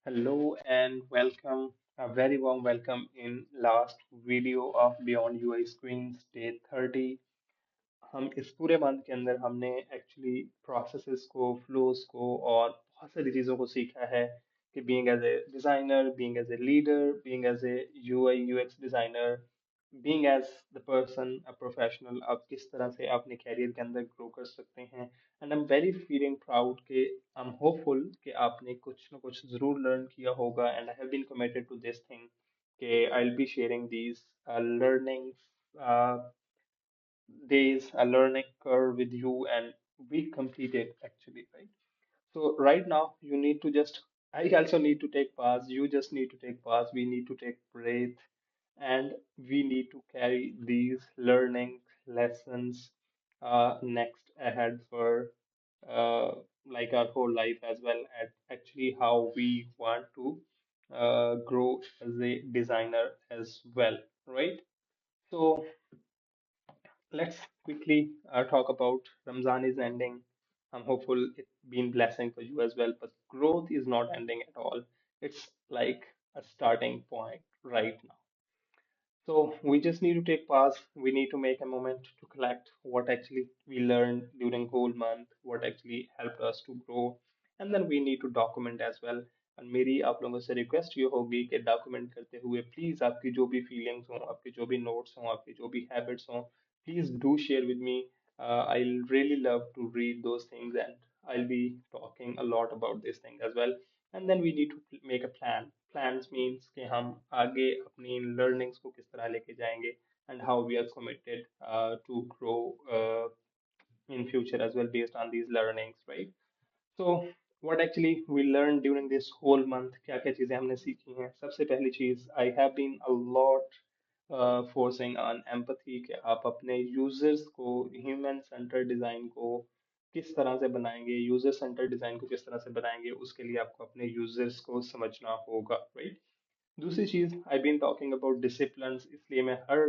Hello and welcome, a very warm welcome in last video of Beyond UI Screens Day 30। हम इस पूरे month के अंदर हमने एक्चुअली प्रोसेसेस को फ्लोस को और बहुत सारी चीज़ों को सीखा है कि being as a designer being as a leader being as a UI UX designer being as the person a professional आप किस तरह से अपने कैरियर के अंदर ग्रो कर सकते हैं। And I am very feeling proud कि आई एम होपफुल कि आपने कुछ ना कुछ ज़रूर लर्न किया होगा and I have been committed to this thing कि I will be sharing these learnings days, a learning curve with you, and we completed actually, right? So right now you need to just I also need to take pause, you just need to take pause, we need to take breath, and we need to carry these learning lessons next ahead for uh, like our whole life as well, and actually how we want to grow as a designer as well, right? So let's quickly talk about Ramzan is ending. I'm hopeful it's been blessing for you as well, but growth is not ending at all. It's like a starting point right now. So we just need to take pause. We need to make a moment to collect what actually we learned during whole month, what actually helped us to grow, and then we need to document as well. And मेरी आप लोगों से request ये होगी कि document करते हुए please आपकी जो भी फीलिंग्स हों, आपके जो भी नोट्स हों, आपके जो भी हैबिट्स हों, please do share with me. I'll really love to read those things and I'll be talking a lot about this thing as well. And then we need to make a plan. Plans means कि हम आगे अपनी learnings को किस तरह लेके जाएंगे and how we are committed to grow in future as well based on these learnings, right? So what actually we learned during this whole month, क्या क्या चीजें हमने सीखी हैं? सबसे पहली चीज, I have been a lot forcing on empathy कि आप अपने users को human centered design को किस तरह से बनाएंगे, यूजर सेंटर डिजाइन को किस तरह से बनाएंगे, उसके लिए आपको अपने यूजर्स को समझना होगा, राइट? दूसरी चीज, I been talking about discipline, इसलिए मैं हर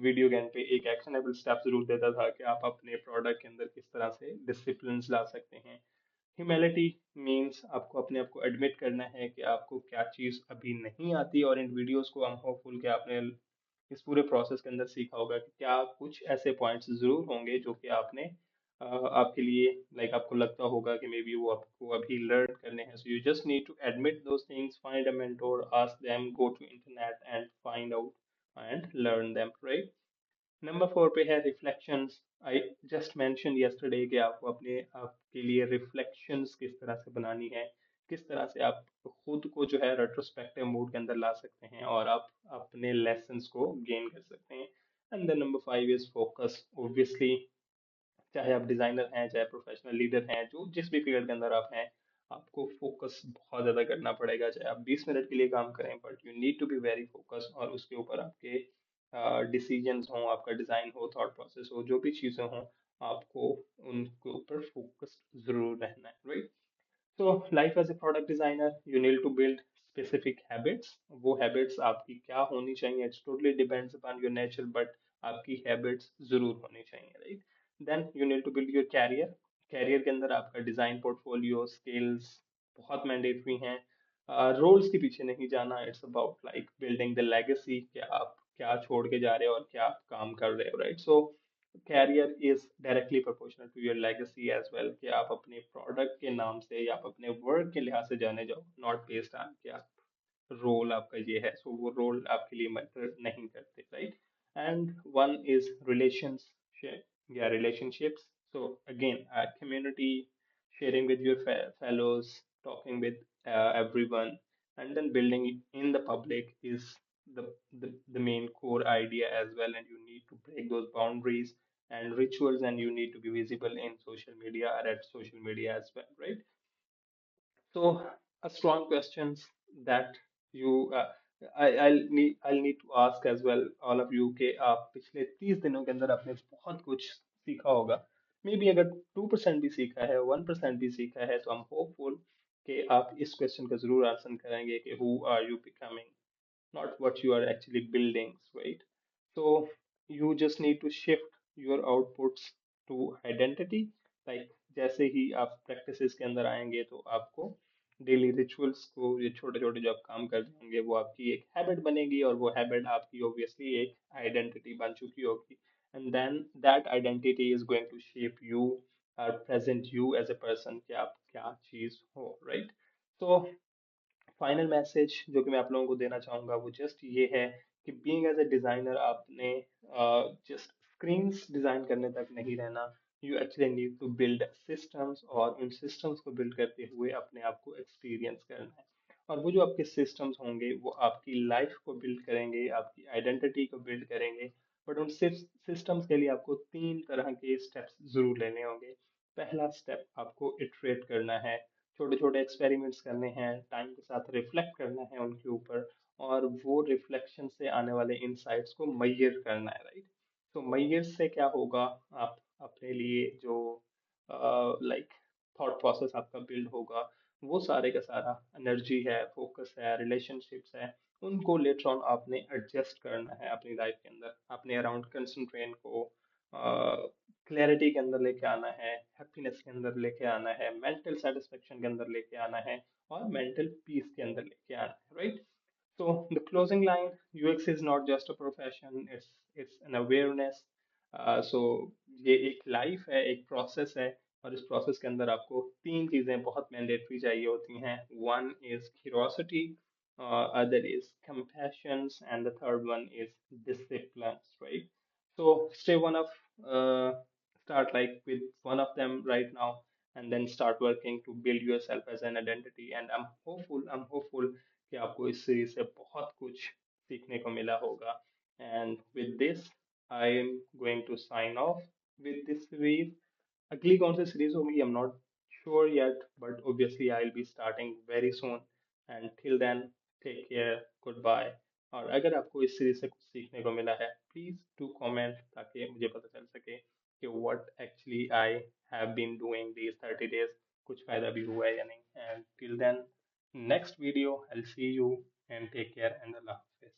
वीडियो गेम पे एक एक्शनेबल स्टेप जरूर देता था कि आप अपने प्रोडक्ट के अंदर किस तरह से डिसिप्लिन ला सकते हैं। ह्यूमिलिटी मीन्स आपको अपने आप को एडमिट करना है कि आपको क्या चीज़ अभी नहीं आती, और इन वीडियोस को हम होपफुल कि आपने इस पूरे प्रोसेस के अंदर सीखा होगा कि क्या कुछ ऐसे पॉइंट्स जरूर होंगे जो कि आपने आपके लिए लाइक आपको लगता होगा कि मे बी वो आपको अभी लर्न करने हैं। So you just need to admit those things, find a mentor, ask them, go to internet and find out and learn them, right? Number four पे है reflections. I just mention yesterday कि आपको अपने आपके लिए reflections किस तरह से बनानी है, किस तरह से आप खुद को जो है रेट्रोस्पेक्टिव मूड के अंदर ला सकते हैं और आप अपने लेसन्स को गेन कर सकते हैं। And then number five is focus. Obviously चाहे आप डिजाइनर हैं, चाहे प्रोफेशनल लीडर हैं, जो जिस भी फील्ड के अंदर आप हैं, आपको फोकस बहुत ज्यादा करना पड़ेगा। चाहे आप 20 मिनट के लिए काम करें, but you need to be very focus, और उसके ऊपर आपके डिसीजंस हों, आपका डिजाइन हो, थॉट प्रोसेस हो, जो भी चीजें हों, आपको उनके ऊपर फोकस जरूर रहना है, राइट? तो life as a product designer, you need to build specific habits. वो हैबिट्स आपकी क्या होनी चाहिए, it's totally depends upon your nature, but आपकी हैबिट्स जरूर होनी चाहिए, right? Then you need to build your career. Career के अंदर आपका डिजाइन पोर्टफोलियो स्किल्स बहुत मैंडेटरी हैं। रोल्स के पीछे नहीं जाना, it's about like building the legacy कि आप क्या छोड़ के जा रहे हो और क्या आप काम कर रहे हो, right? So career is directly proportional to your legacy as well, कि आप अपने प्रोडक्ट के नाम से या आप अपने वर्क के लिहाज से जाने जाओ, नॉट बेस्ड ऑन कि आप रोल आपका ये है, सो वो रोल आपके लिए मैटर नहीं करते, right? And one is relationship या relationships. So again community, sharing with your fellows, talking with everyone, and then building it in the public is the main core idea as well. And you need to break those boundaries and rituals, and you need to be visible in social media or at social media as well, right? So, a strong questions that you I'll need to ask as well all of you कि आप पिछले 30 दिनों के अंदर आपने बहुत कुछ सीखा होगा। मे बी अगर 2% भी सीखा है, 1% भी सीखा है, तो I'm hopeful कि आप इस क्वेश्चन का जरूर आंसर करेंगे कि who are you becoming, not what you are actually building, right? So you just need to shift your outputs to identity. Like जैसे ही आप practices के अंदर आएंगे तो आपको डेली रिचुअल्स को, ये छोटे छोटे जो आप काम कर रहे होंगे, वो आपकी एक हैबिट बनेगी, और वो हैबिट आपकी ऑब्वियसली एक आइडेंटिटी बन चुकी होगी। And then that identity is going to shape you, और present you as a person, कि आप क्या चीज हो, राइट। तो फाइनल मैसेज जो कि मैं आप लोगों को देना चाहूंगा वो जस्ट ये है कि बीइंग एज अ डिजाइनर, आपने जस्ट स्क्रीन्स डिजाइन करने तक नहीं रहना। You actually need to build systems, और उन सिस्टम्स को बिल्ड करते हुए अपने आप को एक्सपीरियंस करना है। और वो जो आपके सिस्टम्स होंगे वो आपकी लाइफ को बिल्ड करेंगे, आपकी आइडेंटिटी को बिल्ड करेंगे। बट उन सिस्टम्स के लिए आपको तीन तरह के स्टेप्स जरूर लेने होंगे। पहला स्टेप, आपको इटरेट करना है, छोटे छोटे एक्सपेरिमेंट्स करने हैं, टाइम के साथ रिफ्लेक्ट करना है उनके ऊपर, और वो रिफ्लेक्शन से आने वाले इंसाइट्स को मैयर करना है, राइट। तो मैयर से क्या होगा, आप अपने लिए जो लाइक थॉट प्रोसेस आपका बिल्ड होगा, वो सारे का सारा एनर्जी है, फोकस है, रिलेशनशिप्स है, उनको लेटर ऑन आपने एडजस्ट करना है अपनी लाइफ के अंदर, अपने अराउंड कंसंट्रेट को क्लैरिटी के अंदर लेके आना है, हैप्पीनेस के अंदर लेके आना है, मेंटल सेटिस्फेक्शन के अंदर लेके आना है, और मेंटल पीस के अंदर लेके आना है, right. So the closing line, UX is not just a profession, it's an awareness. So ये एक लाइफ है, एक प्रोसेस है, और इस प्रोसेस के अंदर आपको तीन चीजें बहुत मैंडेटरी चाहिए होती हैं। One is curiosity, other is compassions, and the third one is discipline, right? So stay one of start like with one of them right now, and then start working to build yourself as an identity. And I'm hopeful कि आपको इस series से बहुत कुछ सीखने को मिला होगा। And with this, I am going to sign off with this series. अगली कौन सी सीरीज होगी, I'm not sure yet, but obviously I'll be starting very soon. And till then, take care, goodbye. और अगर आपको इस सीरीज से कुछ सीखने को मिला है, प्लीज डू कमेंट, ताकि मुझे पता चल सके कि what actually I have been doing these 30 days, कुछ फायदा भी हुआ है या नहीं। And till then, next video, I'll see you, and take care, and Allah Hafiz.